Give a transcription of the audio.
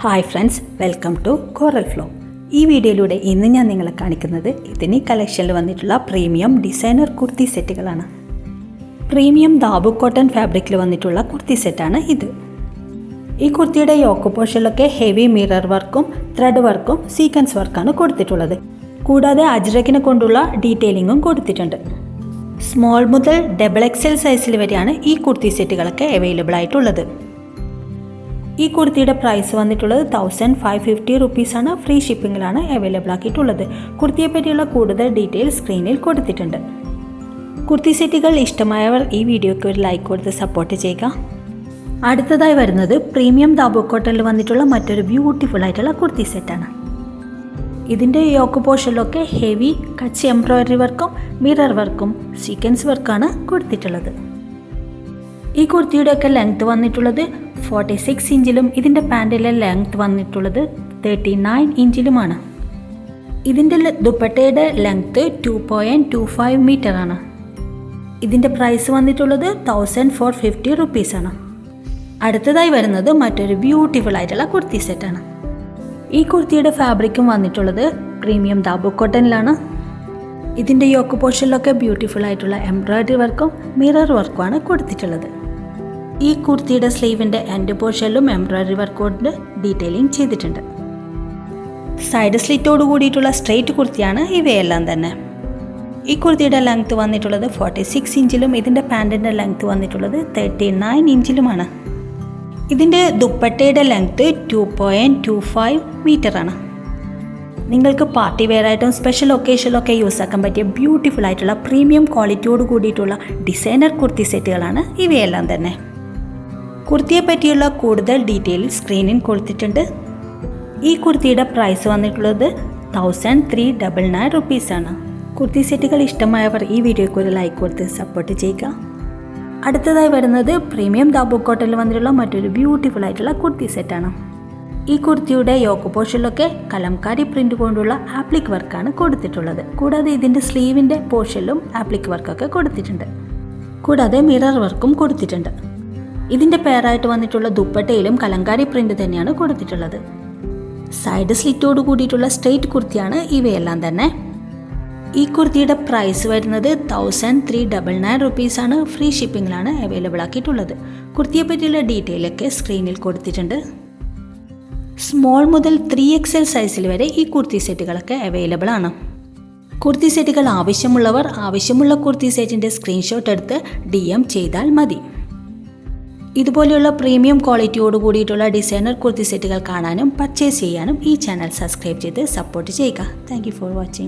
Hi friends, welcome to coral flow. ഈ വീഡിയോയിലൂടെ ഇന്ന് ഞാൻ നിങ്ങളെ കാണിക്കുന്നത് ഇതിന് കളക്ഷനിൽ വന്നിട്ടുള്ള പ്രീമിയം ഡിസൈനർ കുർത്തി സെറ്റുകളാണ്. പ്രീമിയം ദാബു കോട്ടൺ ഫാബ്രിക്കിൽ വന്നിട്ടുള്ള കുർത്തി സെറ്റാണ് ഇത്. ഈ കുർത്തിയുടെ യോക്ക് പോർഷനിലൊക്കെ ഹെവി മിറർ വർക്കും ത്രെഡ് വർക്കും സീക്വൻസ് വർക്കാണ് കൊടുത്തിട്ടുള്ളത്. കൂടാതെ അജ്രക്കിനെ കൊണ്ടുള്ള ഡീറ്റെയിലിങ്ങും കൊടുത്തിട്ടുണ്ട്. സ്മോൾ മുതൽ XXL സൈസിൽ വരെയാണ് ഈ കുർത്തി സെറ്റുകളൊക്കെ അവൈലബിൾ ആയിട്ടുള്ളത്. ഈ കുർത്തിയുടെ പ്രൈസ് വന്നിട്ടുള്ളത് 1550 റുപ്പീസാണ്. Free ഷിപ്പിങ്ങിലാണ് available ആക്കിയിട്ടുള്ളത്. കുർത്തിയെ പറ്റിയുള്ള കൂടുതൽ ഡീറ്റെയിൽസ് സ്ക്രീനിൽ കൊടുത്തിട്ടുണ്ട്. കുർത്തി സെറ്റുകൾ ഇഷ്ടമായവർ ഈ വീഡിയോയ്ക്ക് ഒരു ലൈക്ക് കൊടുത്ത് സപ്പോർട്ട് ചെയ്യുക. അടുത്തതായി വരുന്നത് പ്രീമിയം ദാബു കോട്ടണിൽ വന്നിട്ടുള്ള മറ്റൊരു ബ്യൂട്ടിഫുൾ ആയിട്ടുള്ള കുർത്തി സെറ്റാണ്. ഇതിൻ്റെ യോക്ക് പോർഷനിലൊക്കെ ഹെവി കച്ച് എംബ്രോയിഡറി വർക്കും മിറർ വർക്കും സീക്വൻസ് വർക്കാണ് കൊടുത്തിട്ടുള്ളത്. ഈ കുർത്തിയുടെയൊക്കെ ലെങ്ത് വന്നിട്ടുള്ളത് 46 ഇഞ്ചിലും ഇതിൻ്റെ പാൻറ്റിലെ ലെങ്ത് വന്നിട്ടുള്ളത് 39 ഇഞ്ചിലുമാണ്. ഇതിൻ്റെ ദുപ്പട്ടയുടെ ലെങ്ത് 2.25 മീറ്ററാണ്. ഇതിൻ്റെ പ്രൈസ് വന്നിട്ടുള്ളത് 1450 റുപ്പീസാണ്. അടുത്തതായി വരുന്നത് മറ്റൊരു ബ്യൂട്ടിഫുൾ ആയിട്ടുള്ള കുർത്തി സെറ്റാണ്. ഈ കുർത്തിയുടെ ഫാബ്രിക്കും വന്നിട്ടുള്ളത് പ്രീമിയം ദാബു കോട്ടണിലാണ്. ഇതിൻ്റെ യോക്ക് പോർഷനിലൊക്കെ ബ്യൂട്ടിഫുൾ ആയിട്ടുള്ള എംബ്രോയിഡറി വർക്കും മിറർ വർക്കുമാണ് കൊടുത്തിട്ടുള്ളത്. ഈ കുർത്തിയുടെ സ്ലീവിൻ്റെ എൻഡ് പോർഷനിലും എംബ്രോയിഡറി വർക്ക് കൊണ്ട് ഡീറ്റെയിലിംഗ് ചെയ്തിട്ടുണ്ട്. സൈഡ് സ്ലിറ്റോട് കൂടിയിട്ടുള്ള സ്ട്രെയിറ്റ് കുർത്തിയാണ് ഇവയെല്ലാം തന്നെ. ഈ കുർത്തിയുടെ ലെങ്ത് വന്നിട്ടുള്ളത് 46 ഇഞ്ചിലും ഇതിൻ്റെ പാൻറ്റിൻ്റെ ലെങ്ത് വന്നിട്ടുള്ളത് 39 ഇഞ്ചിലുമാണ്. ഇതിൻ്റെ ദുപ്പട്ടയുടെ ലെങ്ത് 2.25 മീറ്ററാണ്. നിങ്ങൾക്ക് പാർട്ടി വെയർ ആയിട്ടും സ്പെഷ്യൽ ഒക്കേഷനിലൊക്കെ യൂസ് ആക്കാൻ പറ്റിയ ബ്യൂട്ടിഫുൾ ആയിട്ടുള്ള പ്രീമിയം ക്വാളിറ്റിയോട് കൂടിയിട്ടുള്ള ഡിസൈനർ കുർത്തി സെറ്റുകളാണ് ഇവയെല്ലാം തന്നെ. കുർത്തിയെ പറ്റിയുള്ള കൂടുതൽ ഡീറ്റെയിൽ സ്ക്രീനിൽ കൊടുത്തിട്ടുണ്ട്. ഈ കുർത്തിയുടെ പ്രൈസ് വന്നിട്ടുള്ളത് 1399 റുപ്പീസാണ്. കുർത്തി സെറ്റുകൾ ഇഷ്ടമായവർ ഈ വീഡിയോയ്ക്ക് ഒരു ലൈക്ക് കൊടുത്ത് സപ്പോർട്ട് ചെയ്യുക. അടുത്തതായി വരുന്നത് പ്രീമിയം ദാബു കോട്ടണിൽ വന്നിട്ടുള്ള മറ്റൊരു ബ്യൂട്ടിഫുൾ ആയിട്ടുള്ള കുർത്തി സെറ്റാണ്. ഈ കുർത്തിയുടെ യോക്ക് പോർഷനിലൊക്കെ കലംകാരി പ്രിൻ്റ് കൊണ്ടുള്ള ആപ്ലിക് വർക്കാണ് കൊടുത്തിട്ടുള്ളത്. കൂടാതെ ഇതിൻ്റെ സ്ലീവിൻ്റെ പോർഷനിലും ആപ്ലിക് വർക്കൊക്കെ കൊടുത്തിട്ടുണ്ട്. കൂടാതെ മിറർ വർക്കും കൊടുത്തിട്ടുണ്ട്. ഇതിൻ്റെ പെയറായിട്ട് വന്നിട്ടുള്ള ദുപ്പട്ടയിലും കലങ്കാരി പ്രിൻ്റ് തന്നെയാണ് കൊടുത്തിട്ടുള്ളത്. സൈഡ് സ്ലിറ്റോട് കൂടിയിട്ടുള്ള സ്ട്രെയിറ്റ് കുർത്തിയാണ് ഇവയെല്ലാം തന്നെ. ഈ കുർത്തിയുടെ പ്രൈസ് വരുന്നത് 1399 റുപ്പീസാണ്. Free ഷിപ്പിങ്ങിലാണ് available ആക്കിയിട്ടുള്ളത്. കുർത്തിയെ പറ്റിയുള്ള ഡീറ്റെയിലൊക്കെ സ്ക്രീനിൽ കൊടുത്തിട്ടുണ്ട്. സ്മോൾ മുതൽ 3XL സൈസിൽ വരെ ഈ കുർത്തി സെറ്റുകളൊക്കെ അവൈലബിൾ ആണ്. കുർത്തി സെറ്റുകൾ ആവശ്യമുള്ളവർ ആവശ്യമുള്ള കുർത്തി സെറ്റിൻ്റെ സ്ക്രീൻഷോട്ട് എടുത്ത് DM ചെയ്താൽ മതി. ഇതുപോലെയുള്ള പ്രീമിയം ക്വാളിറ്റിയോട് കൂടിയിട്ടുള്ള ഡിസൈനർ കുർത്തി സെറ്റുകൾ കാണാനും പർച്ചേസ് ചെയ്യാനും ഈ ചാനൽ സബ്സ്ക്രൈബ് ചെയ്ത് സപ്പോർട്ട് ചെയ്യുക. Thank you for watching.